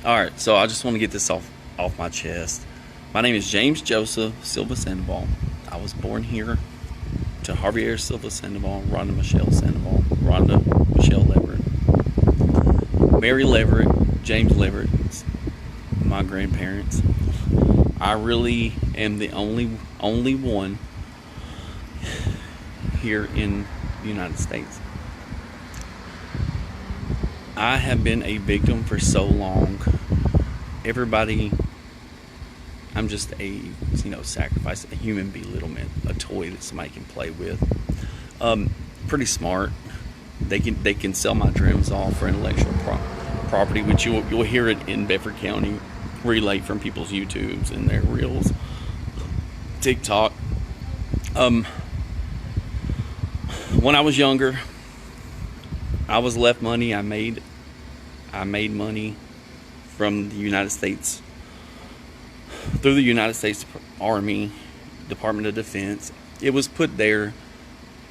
Alright, so I just want to get this off my chest. My name is James Joseph Silva Sandoval. I was born here to Javier Silva Sandoval, Rhonda Michelle Sandoval, Rhonda Michelle Leverett, Mary Leverett, James Leverett, my grandparents. I really am the only one here in the United States. I have been a victim for so long. Everybody, I'm just a sacrifice, a human belittlement, a toy that somebody can play with. Pretty smart. They can sell my dreams off for intellectual property, which you'll hear it in Bedford County, relay from people's YouTubes and their reels, TikTok. When I was younger, I was left money. I made money from the United States through the United States Army, Department of Defense. It was put there.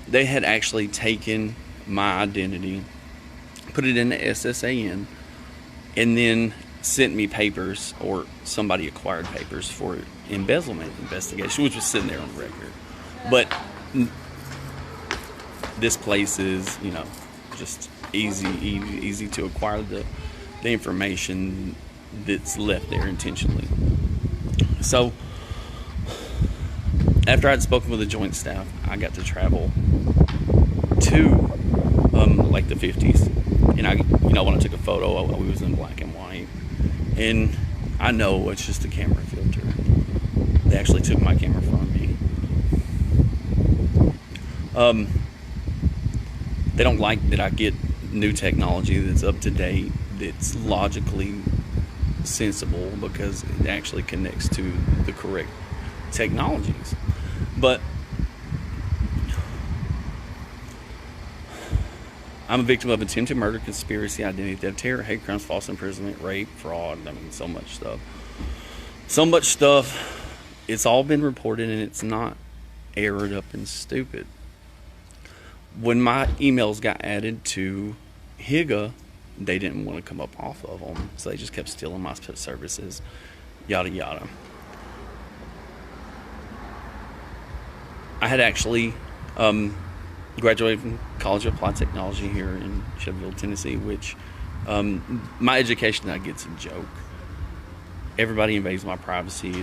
They had actually taken my identity, put it in the SSAN, and then sent me papers, or somebody acquired papers for embezzlement investigation, which was sitting there on the record. But this place is, just easy to acquire the information that's left there intentionally. So after I'd spoken with the Joint Staff, I got to travel to like the 50s, and when I took a photo, we was in black and white, and I know it's just a camera filter. They actually took my camera from me. They don't like that I get new technology that's up to date, that's logically sensible, because it actually connects to the correct technologies. But I'm a victim of attempted murder, conspiracy, identity theft, terror, hate crimes, false imprisonment, rape, fraud. So much stuff. It's all been reported, and it's not aired up and stupid. When my emails got added to HIGA, they didn't want to come up off of them, so they just kept stealing my services, yada yada. I had actually graduated from College of Applied Technology here in Shelbyville, Tennessee, which my education I get's a joke. Everybody invades my privacy.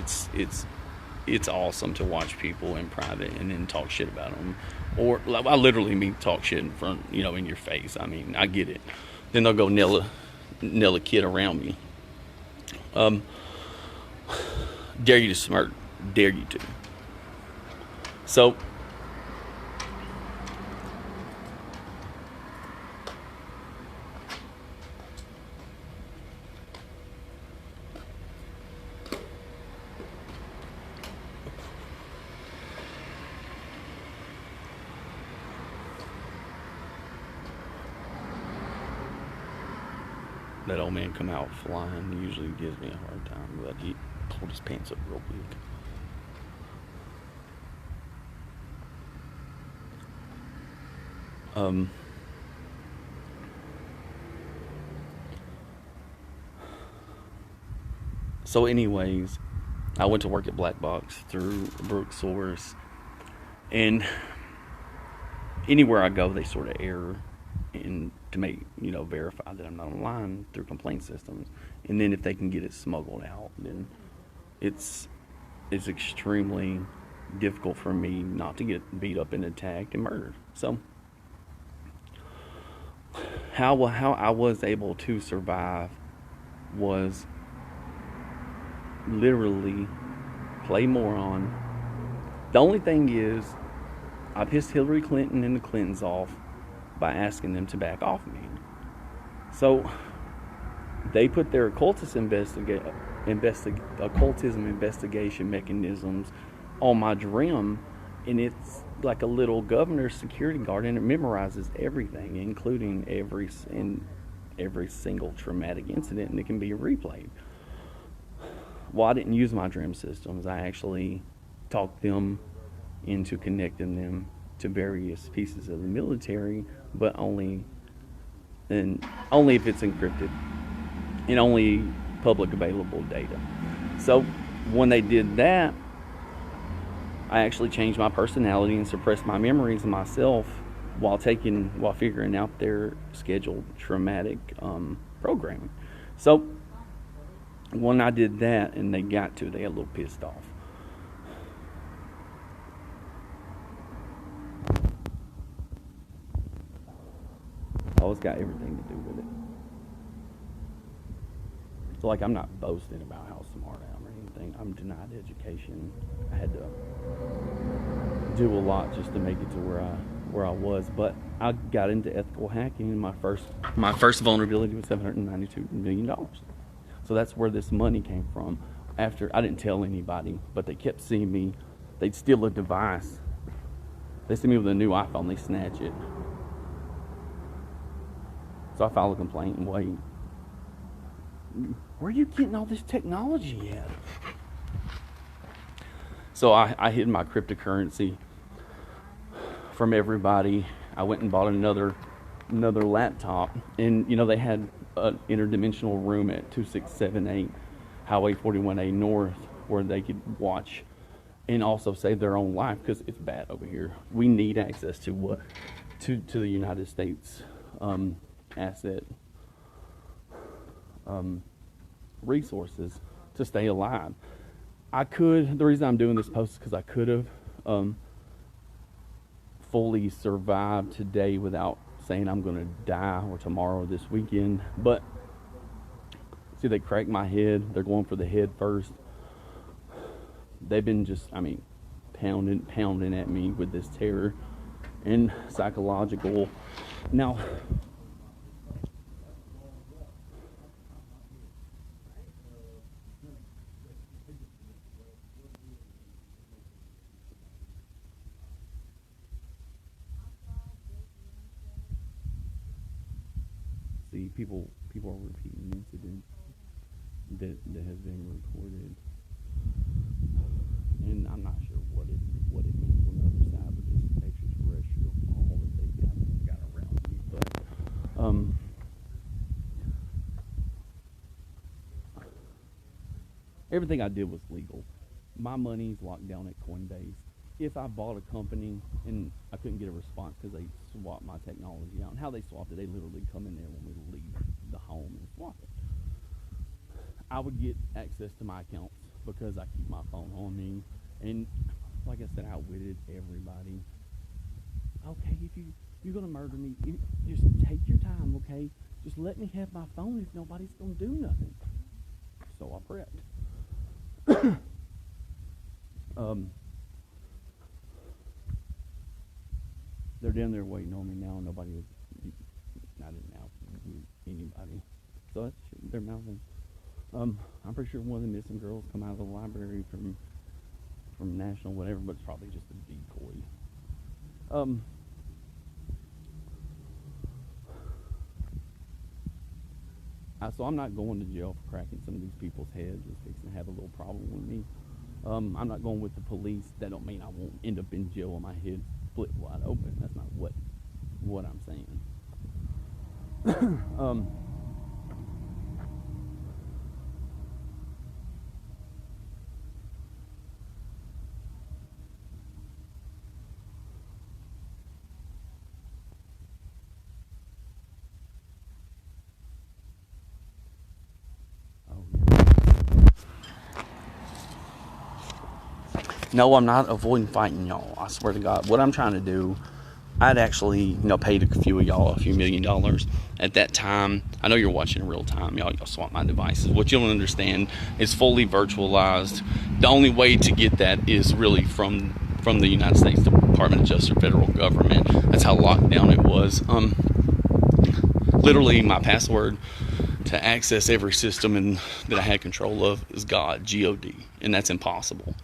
It's awesome to watch people in private and then talk shit about them. Or I literally mean talk shit in front, in your face. I mean, I get it. Then they'll go nail a kid around me. Dare you to smirk? Dare you to? So that old man come out flying. He usually gives me a hard time, but he pulled his pants up real big. So anyways, I went to work at Black Box through Brooke Source, and anywhere I go, they sort of err and to make verify that I'm not online through complaint systems, and then if they can get it smuggled out, then it's extremely difficult for me not to get beat up and attacked and murdered. So how I was able to survive was literally play moron. The only thing is, I pissed Hillary Clinton and the Clintons off by asking them to back off me. So they put their occultism investigation mechanisms on my DRIM, and it's like a little governor's security guard, and it memorizes everything, including every single traumatic incident, and it can be replayed. Well, I didn't use my DRIM systems. I actually talked them into connecting them to various pieces of the military, but only if it's encrypted, and only public available data. So when they did that, I actually changed my personality and suppressed my memories of myself while figuring out their scheduled traumatic programming. So when I did that and they got a little pissed off. Oh, it's got everything to do with it. So, like, I'm not boasting about how smart I am or anything. I'm denied education. I had to do a lot just to make it to where I was. But I got into ethical hacking, and my first vulnerability was $792 million. So that's where this money came from. After I didn't tell anybody, but they kept seeing me. They'd steal a device. They see me with a new iPhone, they snatch it. So I filed a complaint and wait. Where are you getting all this technology at? So I hid my cryptocurrency from everybody. I went and bought another laptop, and they had an interdimensional room at 2678 Highway 41A North where they could watch and also save their own life, because it's bad over here. We need access to the United States asset resources to stay alive. The reason I'm doing this post is because I could have fully survived today without saying I'm going to die or tomorrow or this weekend. But see, they cracked my head. They're going for the head first. They've been pounding at me with this terror and psychological. Now, see, people are repeating incidents that has been recorded, and I'm not sure what it means on the other side of this extraterrestrial ball that they got around me. But everything I did was legal. My money's locked down at Coinbase. If I bought a company and I couldn't get a response because they swapped my technology out, and how they swapped it, they literally come in there when we leave the home and swap it. I would get access to my accounts because I keep my phone on me, and like I said, I outwitted everybody. Okay, if you're gonna murder me, just take your time, okay? Just let me have my phone if nobody's gonna do nothing. So I prepped. They're down there waiting on me now. I didn't out anybody. So they're mouthing. I'm pretty sure one of the missing girls come out of the library from National whatever, but it's probably just a decoy. So I'm not going to jail for cracking some of these people's heads. It's fixing to have a little problem with me. I'm not going with the police. That don't mean I won't end up in jail with my head split wide open. That's not what I'm saying. No, I'm not avoiding fighting y'all. I swear to God. What I'm trying to do, I'd actually, paid a few of y'all a few $1 million at that time. I know you're watching in real time. Y'all swap my devices. What you don't understand is fully virtualized. The only way to get that is really from the United States Department of Justice or federal government. That's how locked down it was. Literally, my password to access every system that I had control of is God, G-O-D, and that's impossible.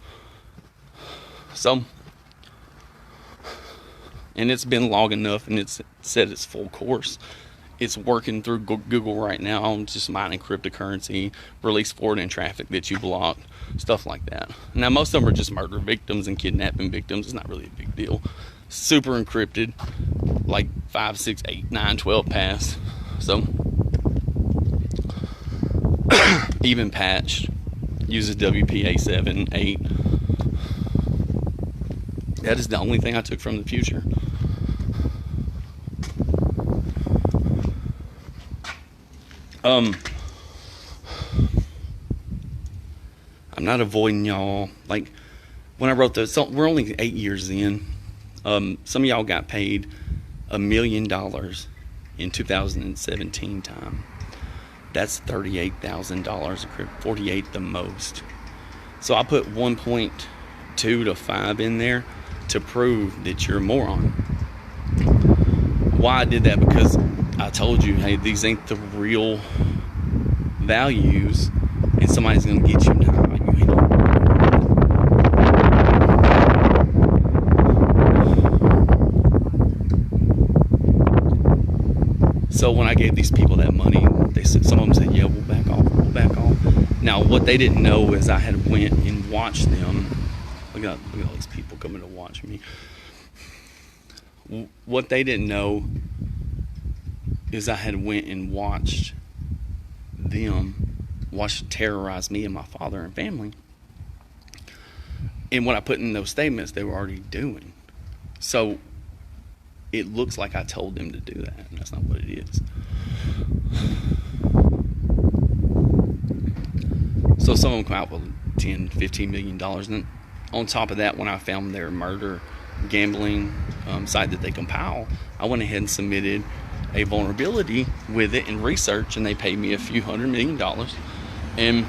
So, and it's been long enough, and it's set its full course. It's working through Google right now, just mining cryptocurrency, release forwarding traffic that you blocked, stuff like that. Now, most of them are just murder victims and kidnapping victims. It's not really a big deal. Super encrypted, like 5, 6, 8, 9, 12 pass. So, even patched, uses WPA 7, 8. That is the only thing I took from the future. I'm not avoiding y'all. Like, when I wrote this, so we're only 8 years in. Some of y'all got paid $1 million in 2017 time. That's $38,000, 48 the most. So I put 1.2 to 5 in there to prove that you're a moron. Why I did that? Because I told you, hey, these ain't the real values, and somebody's gonna get you. Nah, you ain't. So when I gave these people that money, they said, some of them said, yeah, we'll back off, we'll back off. Now, what they didn't know is I had went and watched them. Look at all these people coming to watch me. What they didn't know is I had went and watched them terrorize me and my father and family. And what I put in those statements, they were already doing. So it looks like I told them to do that, and that's not what it is. So some of them come out with $10-15 million. And on top of that, when I found their murder gambling site that they compile, I went ahead and submitted a vulnerability with it in research, and they paid me a few $100 million. And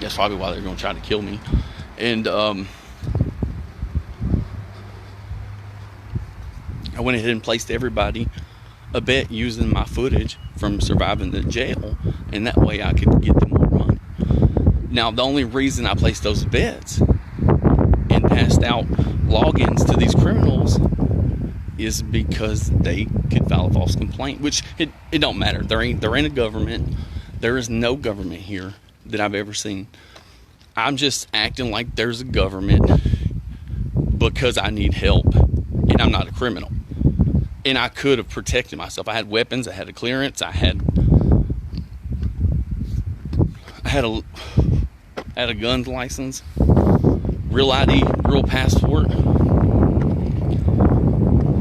that's probably why they're going to try to kill me. And I went ahead and placed everybody a bet using my footage from surviving the jail, and that way I could get them more money. Now, the only reason I placed those bets and passed out logins to these criminals is because they could file a false complaint, which it don't matter. There ain't a government. There is no government here that I've ever seen. I'm just acting like there's a government because I need help, and I'm not a criminal. And I could have protected myself. I had weapons. I had a clearance. I had a gun license, real ID, real passport.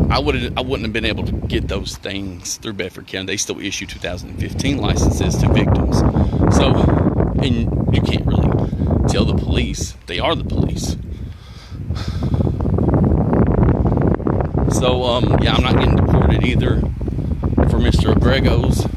I wouldn't have been able to get those things through Bedford County. They still issue 2015 licenses to victims. So, and you can't really tell the police. They are the police. So, yeah, I'm not getting deported either for Mr. Agregos.